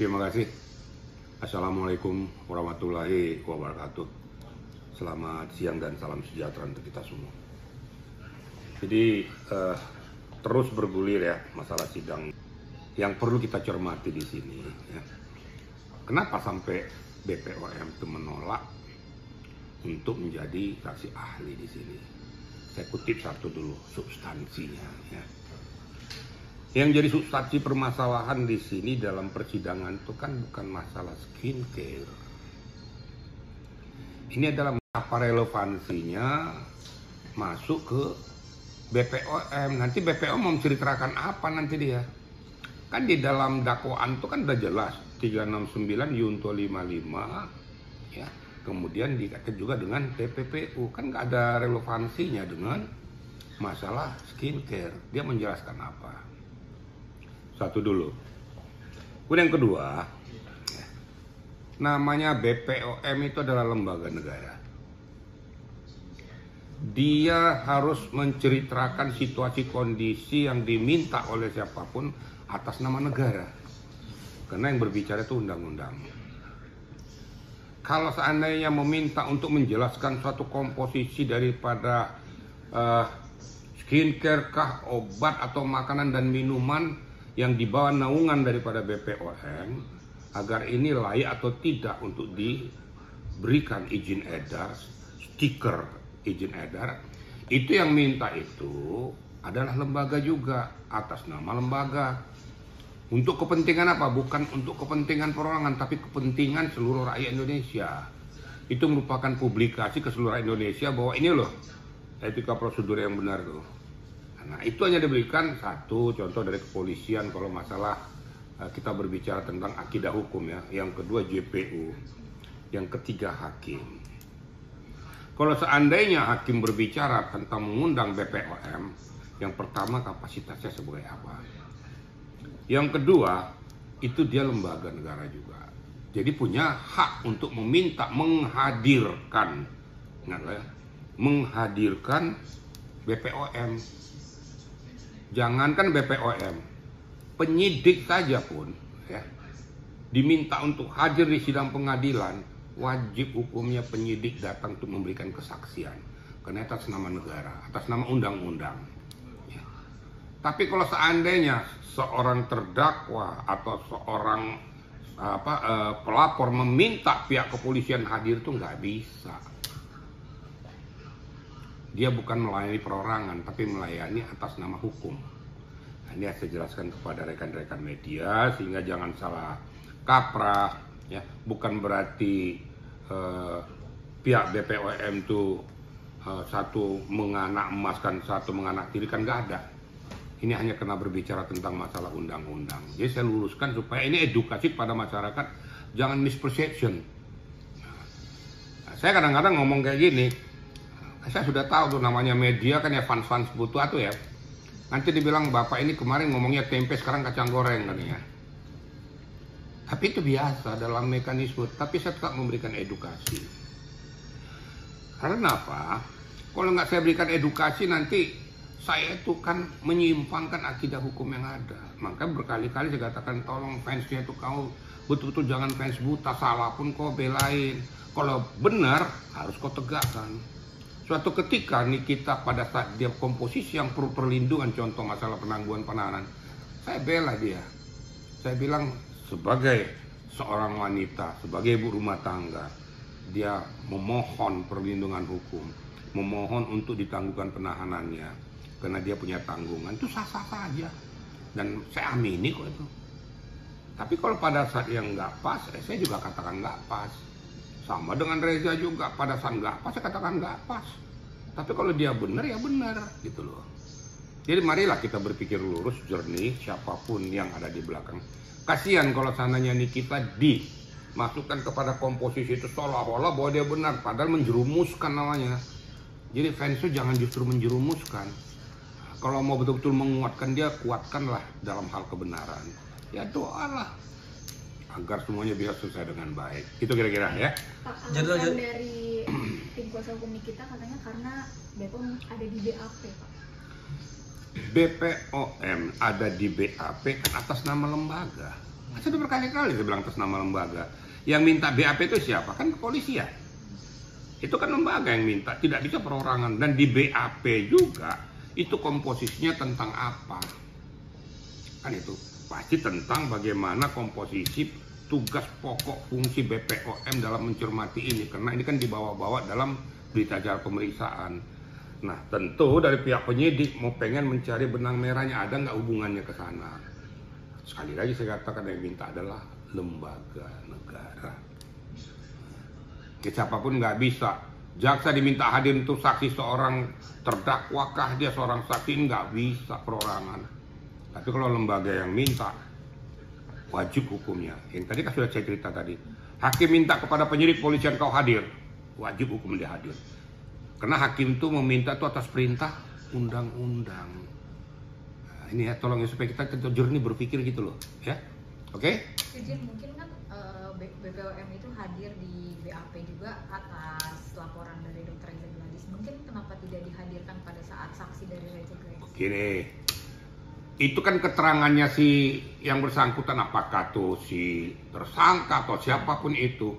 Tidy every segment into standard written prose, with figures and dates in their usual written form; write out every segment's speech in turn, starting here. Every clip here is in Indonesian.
Terima kasih. Assalamualaikum warahmatullahi wabarakatuh. Selamat siang dan salam sejahtera untuk kita semua. Jadi terus bergulir ya masalah sidang yang perlu kita cermati di sini. Ya. Kenapa sampai BPOM itu menolak untuk menjadi saksi ahli di sini? Saya kutip satu dulu substansinya. Ya. Yang jadi substansi permasalahan di sini dalam persidangan itu kan bukan masalah skincare. Ini adalah apa relevansinya masuk ke BPOM. Nanti BPOM mau menceritakan apa nanti dia? Kan di dalam dakwaan itu kan udah jelas 369 Yunto 55 ya. Kemudian dikaitkan juga dengan TPPU, kan nggak ada relevansinya dengan masalah skincare. Dia menjelaskan apa? Satu dulu. Kemudian yang kedua, namanya BPOM itu adalah lembaga negara. Dia harus menceritakan situasi kondisi yang diminta oleh siapapun atas nama negara. Karena yang berbicara itu undang-undang. Kalau seandainya meminta untuk menjelaskan suatu komposisi daripada skincare kah, obat atau makanan dan minuman yang dibawa naungan daripada BPOM agar ini layak atau tidak untuk diberikan izin edar, stiker izin edar, itu yang minta itu adalah lembaga juga atas nama lembaga. Untuk kepentingan apa? Bukan untuk kepentingan perorangan, tapi kepentingan seluruh rakyat Indonesia. Itu merupakan publikasi ke seluruh Indonesia bahwa ini loh etika prosedur yang benar tuh. Nah itu hanya diberikan satu contoh dari kepolisian kalau masalah kita berbicara tentang akidah hukum ya. Yang kedua JPU, yang ketiga hakim. Kalau seandainya hakim berbicara tentang mengundang BPOM, yang pertama kapasitasnya sebagai apa? Yang kedua itu dia lembaga negara juga. Jadi punya hak untuk meminta menghadirkan, menghadirkan BPOM. Jangankan BPOM, penyidik saja pun ya, diminta untuk hadir di sidang pengadilan, wajib hukumnya penyidik datang untuk memberikan kesaksian. Karena atas nama negara, atas nama undang-undang. Ya. Tapi kalau seandainya seorang terdakwa atau seorang pelapor meminta pihak kepolisian hadir itu nggak bisa. Dia bukan melayani perorangan, tapi melayani atas nama hukum. Nah, ini saya jelaskan kepada rekan-rekan media, sehingga jangan salah kaprah. Ya. Bukan berarti pihak BPOM itu satu menganak emaskan, satu menganak tirikan, nggak ada. Ini hanya karena berbicara tentang masalah undang-undang. Jadi saya luruskan supaya ini edukasi kepada masyarakat, jangan misperception. Nah, saya kadang-kadang ngomong kayak gini, saya sudah tahu tuh namanya media kan ya fans-fans butuh tuh ya. Nanti dibilang bapak ini kemarin ngomongnya tempe sekarang kacang goreng katanya. Tapi itu biasa dalam mekanisme. Tapi saya tetap memberikan edukasi. Karena apa? Kalau nggak saya berikan edukasi nanti saya itu kan menyimpangkan akidah hukum yang ada. Maka berkali-kali saya katakan tolong fansnya itu kau betul-betul jangan fans buta, salah pun kau belain. Kalau benar harus kau tegakkan. Suatu ketika nih kita pada saat dia komposisi yang perlu perlindungan, contoh masalah penangguhan penahanan, saya bela dia. Saya bilang sebagai seorang wanita, sebagai ibu rumah tangga, dia memohon perlindungan hukum, memohon untuk ditangguhkan penahanannya, karena dia punya tanggungan, itu sah-sah saja. Dan saya amini kok itu. Tapi kalau pada saat yang nggak pas, saya juga katakan nggak pas. Sama dengan Reza juga, pada saat nggak pas saya katakan nggak pas. Tapi kalau dia benar ya benar gitu loh. Jadi marilah kita berpikir lurus, jernih, siapapun yang ada di belakang. Kasihan kalau sananya nih kita dimasukkan kepada komposisi itu seolah-olah bahwa dia benar, padahal menjerumuskan namanya. Jadi fans itu jangan justru menjerumuskan. Kalau mau betul-betul menguatkan dia, kuatkanlah dalam hal kebenaran. Ya doalah agar semuanya bisa selesai dengan baik. Itu kira-kira ya. Alasan dari tim kuasa hukum kita katanya karena BPOM ada di BAP, Pak. BPOM ada di BAP kan atas nama lembaga. Sudah berkali-kali saya bilang atas nama lembaga. Yang minta BAP itu siapa? Kan kepolisian. Itu kan lembaga yang minta, tidak bisa perorangan. Dan di BAP juga itu komposisinya tentang apa? Kan itu pasti tentang bagaimana komposisi tugas pokok fungsi BPOM dalam mencermati ini, karena ini kan dibawa-bawa dalam berita acara pemeriksaan. Nah, tentu dari pihak penyidik mau pengen mencari benang merahnya, ada nggak hubungannya ke sana. Sekali lagi saya katakan yang minta adalah lembaga negara. Ya, siapapun nggak bisa. Jaksa diminta hadir untuk saksi seorang terdakwakah dia seorang saksi, nggak bisa perorangan. Tapi kalau lembaga yang minta, wajib hukumnya. Yang tadi kan sudah saya cerita tadi. Hakim minta kepada penyidik polisian kau hadir, wajib hukum dia hadir. Karena hakim itu meminta itu atas perintah undang-undang. Nah, ini ya, tolong ya supaya kita tentu jernih berpikir gitu loh, ya. Oke? Izin, mungkin kan BPOM itu hadir di BAP juga atas laporan dari Dr. Reza Gladys. Mungkin kenapa tidak dihadirkan pada saat saksi dari Reza Gladys? Gini, itu kan keterangannya si yang bersangkutan, apakah tuh si tersangka atau siapapun itu.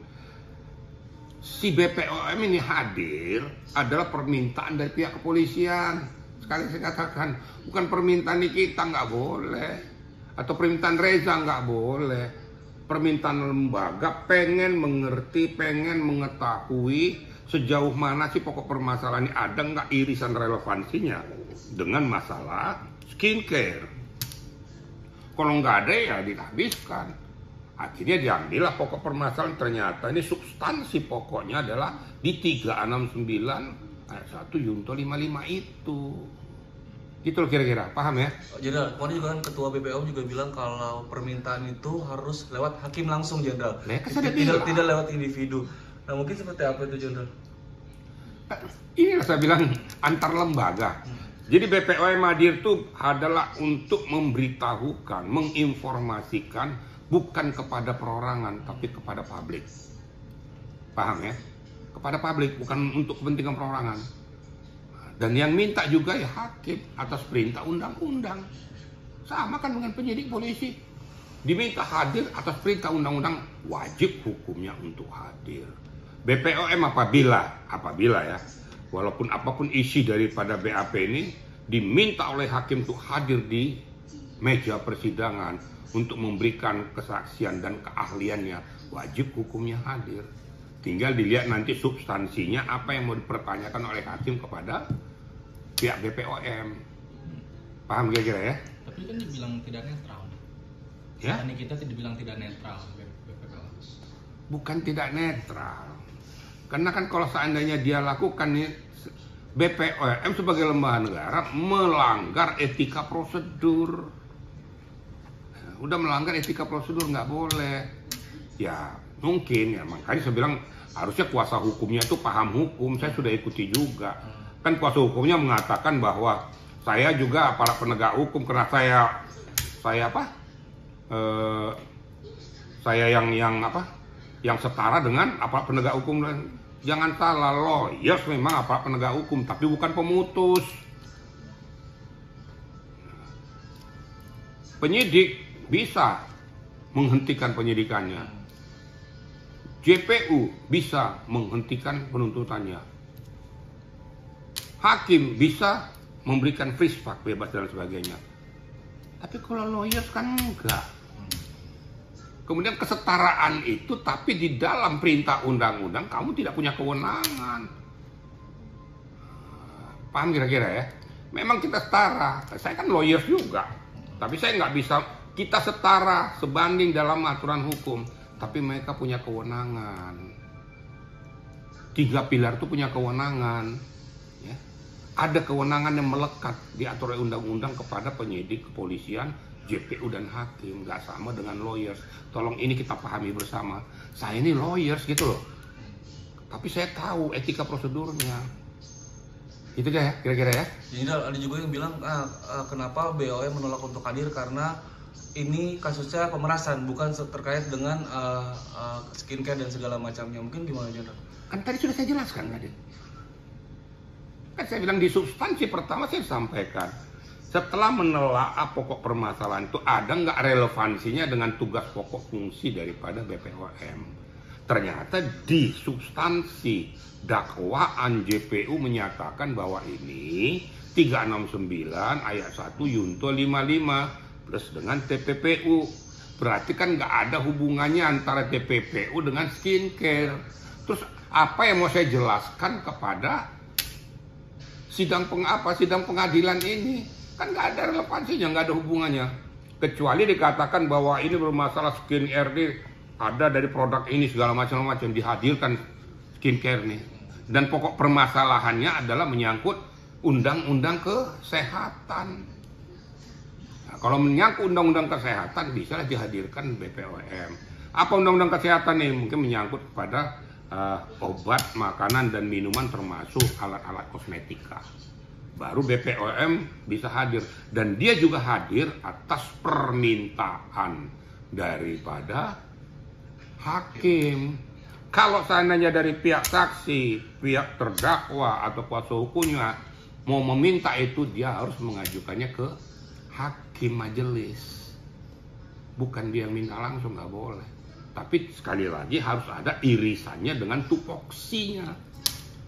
Si BPOM ini hadir adalah permintaan dari pihak kepolisian. Sekali saya katakan, bukan permintaan kita, nggak boleh. Atau permintaan Reza, nggak boleh. Permintaan lembaga pengen mengerti, pengen mengetahui sejauh mana sih pokok permasalahan ini, ada nggak irisan relevansinya dengan masalah skincare. Kalau nggak ada ya dihabiskan. Akhirnya diambillah pokok permasalahan, ternyata ini substansi pokoknya adalah di 369 ayat 1 Yunto 55 itu. Gitu loh kira-kira, paham ya? Jenderal, kemarin juga kan Ketua BPOM juga bilang kalau permintaan itu harus lewat hakim langsung, Jenderal. Tidak lewat individu. Nah, mungkin seperti apa itu, Jenderal? Inilah saya bilang antar lembaga. Jadi BPOM hadir itu adalah untuk memberitahukan, menginformasikan, bukan kepada perorangan, tapi kepada publik. Paham ya? Kepada publik, bukan untuk kepentingan perorangan. Dan yang minta juga ya hakim atas perintah undang-undang. Sama kan dengan penyidik polisi. Diminta hadir atas perintah undang-undang, wajib hukumnya untuk hadir. BPOM apabila ya, walaupun apapun isi daripada BAP ini, diminta oleh hakim untuk hadir di meja persidangan untuk memberikan kesaksian dan keahliannya, wajib hukumnya hadir. Tinggal dilihat nanti substansinya apa yang mau dipertanyakan oleh hakim kepada pihak BPOM. Paham kira-kira ya? Tapi kan dibilang tidak netral. Ya? Tadi kita dibilang tidak netral BPOM. Bukan tidak netral. Karena kan kalau seandainya dia lakukan nih, BPOM sebagai lembaga negara melanggar etika prosedur. Udah melanggar etika prosedur, nggak boleh. Ya mungkin ya, makanya saya bilang harusnya kuasa hukumnya itu paham hukum. Saya sudah ikuti juga. Kan kuasa hukumnya mengatakan bahwa saya juga aparat penegak hukum, karena saya yang setara dengan aparat penegak hukum. Jangan salah, lawyers memang aparat penegak hukum, tapi bukan pemutus. Penyidik bisa menghentikan penyidikannya. JPU bisa menghentikan penuntutannya. Hakim bisa memberikan free spark, bebas dan sebagainya. Tapi kalau lawyers kan enggak. Kemudian kesetaraan itu, tapi di dalam perintah undang-undang kamu tidak punya kewenangan. Paham kira-kira ya? Memang kita setara. Saya kan lawyers juga. Tapi saya nggak bisa, kita setara sebanding dalam aturan hukum. Tapi mereka punya kewenangan. 3 pilar itu punya kewenangan. Ya. Ada kewenangan yang melekat diatur oleh undang-undang kepada penyidik, kepolisian, JPU dan hakim. Nggak sama dengan lawyers. Tolong ini kita pahami bersama. Saya ini lawyers gitu loh. Tapi saya tahu etika prosedurnya. Itu ya kira-kira ya. Jadi ada juga yang bilang kenapa BOM menolak untuk hadir karena ini kasusnya pemerasan, bukan terkait dengan skincare dan segala macamnya. Mungkin gimana, Jenderal? Kan tadi sudah saya jelaskan tadi. Kan saya bilang di substansi pertama saya sampaikan. setelah menelaah pokok permasalahan itu ada nggak relevansinya dengan tugas pokok fungsi daripada BPOM. Ternyata di substansi dakwaan JPU menyatakan bahwa ini 369 ayat 1 Yunto 55 plus dengan TPPU. Berarti kan nggak ada hubungannya antara TPPU dengan skincare. Terus apa yang mau saya jelaskan kepada sidang pengadilan ini? Kan nggak ada relevansinya, nggak ada hubungannya. Kecuali dikatakan bahwa ini bermasalah skincare ini ada dari produk ini segala macam dihadirkan skincare nih. Dan pokok permasalahannya adalah menyangkut undang-undang kesehatan. Nah, kalau menyangkut undang-undang kesehatan bisa dihadirkan BPOM. Apa undang-undang kesehatan nih? Mungkin menyangkut pada obat, makanan dan minuman termasuk alat-alat kosmetika. Baru BPOM bisa hadir, dan dia juga hadir atas permintaan daripada hakim. Kalau seandainya dari pihak saksi, pihak terdakwa atau kuasa hukumnya mau meminta itu, dia harus mengajukannya ke hakim majelis. Bukan dia minta langsung, nggak boleh. Tapi sekali lagi harus ada irisannya dengan tupoksinya.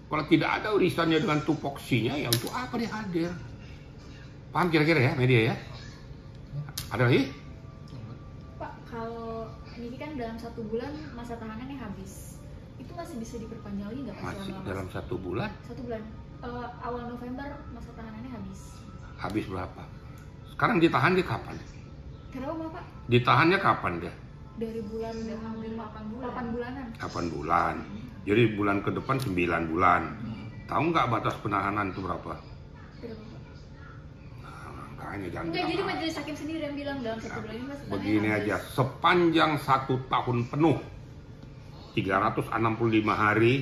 Kalau tidak ada irisannya dengan tupoksinya, ya untuk apa dia hadir? Paham kira-kira ya media ya? Ada lagi? Pak, kalau ini kan dalam 1 bulan masa tahanannya habis, itu masih bisa diperpanjang lagi nggak? Masih dalam 1 bulan? 1 bulan. Awal November masa tahanannya habis. Habis berapa? Sekarang ditahan dia kapan? Kenapa Bapak? Ditahannya kapan dia? Dari bulan Udah hampir 8 bulan. 8 bulanan. 8 bulan. Jadi bulan ke depan 9 bulan. Tahu nggak batas penahanan itu berapa? Tidak Bapak. Nah, makanya jangan Enggak, bilang jadi apa. majelis hakim sendiri yang bilang dalam 1 bulan ini masa tahanannya Begini habis. aja, sepanjang 1 tahun penuh 365 hari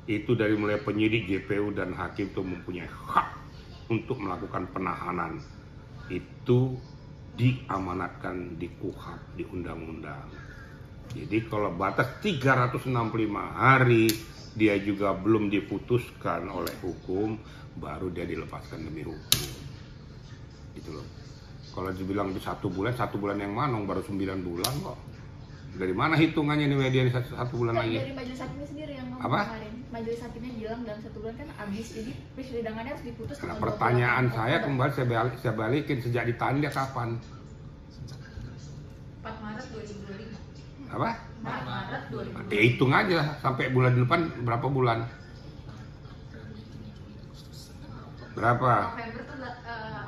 itu dari mulai penyidik, JPU dan hakim itu mempunyai hak untuk melakukan penahanan. Itu diamanatkan di KUHP, di undang-undang. Jadi kalau batas 365 hari dia juga belum diputuskan oleh hukum, baru dia dilepaskan demi hukum. Gitu loh. Kalau dibilang di 1 bulan yang mana? Baru 9 bulan kok. Dari mana hitungannya nih media ini 1 bulan Kan lagi? dari majelis hakimnya sendiri yang ngomong Apa? kemarin. Majelis hakimnya bilang dalam 1 bulan kan habis, jadi persidangannya harus diputus. Nah, tanggal pertanyaan 28 saya Oktober. kembali saya balikin, sejak ditahan dia kapan? 4 Maret 2025. Apa? 4 Maret Ya hitung aja sampai bulan depan berapa bulan? Berapa? November tuh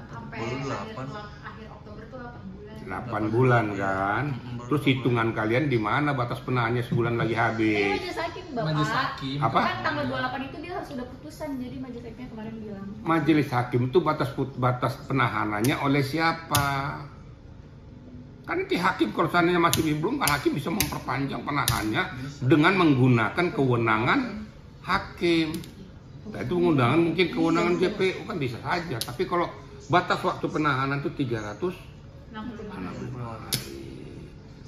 sampai Baru akhir Oktober tuh 8 bulan. 8 bulan kan? Terus hitungan kalian di mana batas penahannya sebulan lagi habis? Majelis hakim Bapak. Majelis hakim. Apa? Kan tanggal 28 itu dia harus sudah putusan, jadi majelis hakimnya kemarin bilang. Majelis hakim itu batas penahanannya oleh siapa? Kan nanti hakim kalau seandainya masih belum, kan hakim bisa memperpanjang penahanannya dengan menggunakan kewenangan hakim. Nah, itu kewenangan mungkin kewenangan JPU kan bisa saja. Tapi kalau batas waktu penahanan itu 365 hari.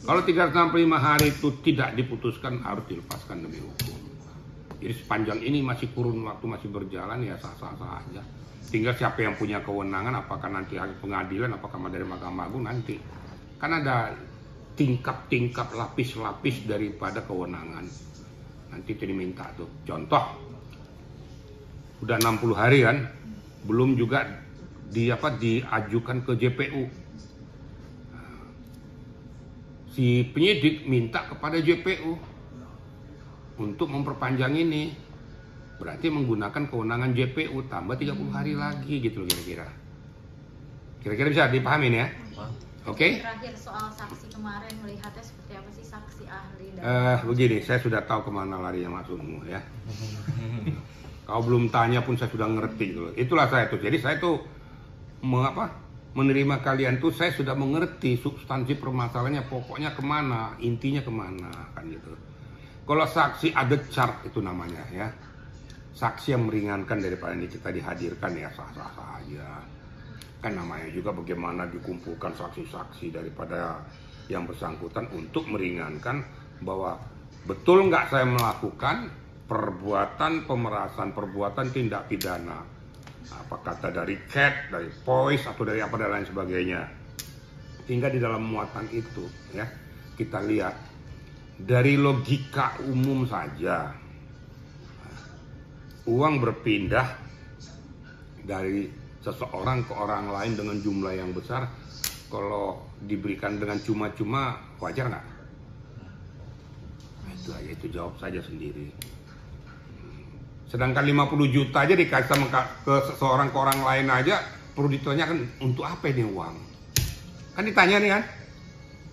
Kalau 365 hari itu tidak diputuskan, harus dilepaskan demi hukum. Jadi sepanjang ini masih kurun waktu, masih berjalan, ya sah-sah saja. Tinggal siapa yang punya kewenangan, apakah nanti pengadilan, apakah dari Mahkamah Agung nanti. Kan ada tingkap-tingkap, lapis-lapis daripada kewenangan. Nanti itu diminta tuh. Contoh, udah 60 hari kan, belum juga diajukan ke JPU. Si penyidik minta kepada JPU untuk memperpanjang ini. Berarti menggunakan kewenangan JPU tambah 30 hari lagi gitu loh kira-kira. Kira-kira bisa dipahami ya? Oke? Terakhir soal saksi kemarin, melihatnya seperti apa sih saksi ahli dan Begini, saya sudah tahu kemana larinya maksudmu ya. Kau belum tanya pun saya sudah ngerti gitu loh. Itulah saya tuh. Jadi saya tuh menerima kalian tuh, saya sudah mengerti substansi permasalahannya, pokoknya kemana, intinya kemana kan gitu. Kalau saksi ada chart itu namanya ya. Saksi yang meringankan daripada ini kita dihadirkan ya sah-sah saja. Kan namanya juga bagaimana dikumpulkan saksi-saksi daripada yang bersangkutan untuk meringankan bahwa betul nggak saya melakukan perbuatan pemerasan, perbuatan tindak pidana apa kata dari Cat, dari Voice atau dari apa dan lain sebagainya. Sehingga di dalam muatan itu ya kita lihat dari logika umum saja uang berpindah dari seseorang ke orang lain dengan jumlah yang besar, kalau diberikan dengan cuma-cuma wajar nggak? Itu aja, itu jawab saja sendiri. Sedangkan 50 juta aja dikasih sama ke seseorang ke orang lain aja perlu ditanyakan untuk apa ini uang? Kan ditanya nih kan,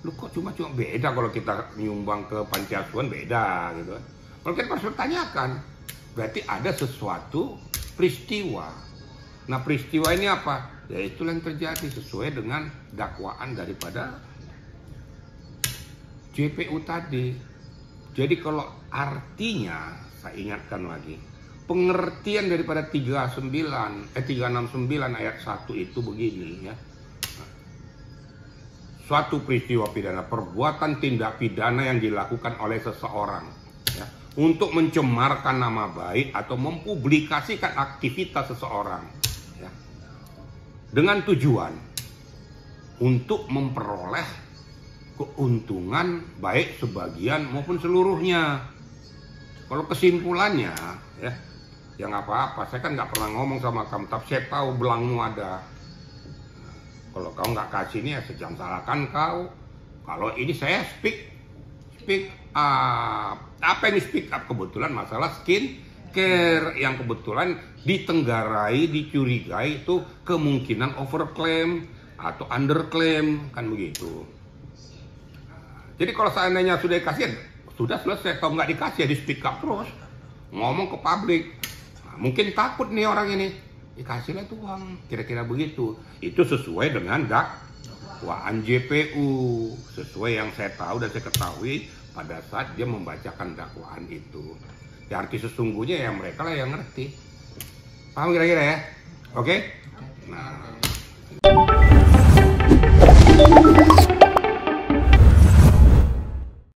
lu kok cuma-cuma beda kalau kita nyumbang ke panti asuhan beda gitu. Kalau kita harus bertanyakan, berarti ada sesuatu peristiwa. Nah peristiwa ini apa? Ya itulah yang terjadi sesuai dengan dakwaan daripada JPU tadi. Jadi kalau artinya, saya ingatkan lagi, pengertian daripada 369 ayat 1 itu begini ya. Suatu peristiwa pidana, perbuatan tindak pidana yang dilakukan oleh seseorang ya, untuk mencemarkan nama baik atau mempublikasikan aktivitas seseorang ya, dengan tujuan untuk memperoleh keuntungan baik sebagian maupun seluruhnya. Kalau kesimpulannya ya, yang apa-apa, saya kan nggak pernah ngomong sama kamu, tapi saya tahu belangmu ada. Kalau kau nggak kasih ini ya sejam salahkan kau. Kalau ini saya speak up. Apa yang speak up? Kebetulan masalah skin care yang kebetulan ditenggarai, dicurigai itu kemungkinan overclaim atau underclaim kan begitu. Jadi kalau seandainya sudah dikasih, sudah selesai. Kalau nggak dikasih ya di speak up terus, ngomong ke publik. Nah, mungkin takut nih orang ini, dikasihlah itu uang, kira-kira begitu. Itu sesuai dengan dakwaan JPU, sesuai yang saya tahu dan saya ketahui pada saat dia membacakan dakwaan itu. Ya arti sesungguhnya ya mereka lah yang ngerti. Paham kira-kira ya? Oke? Nah.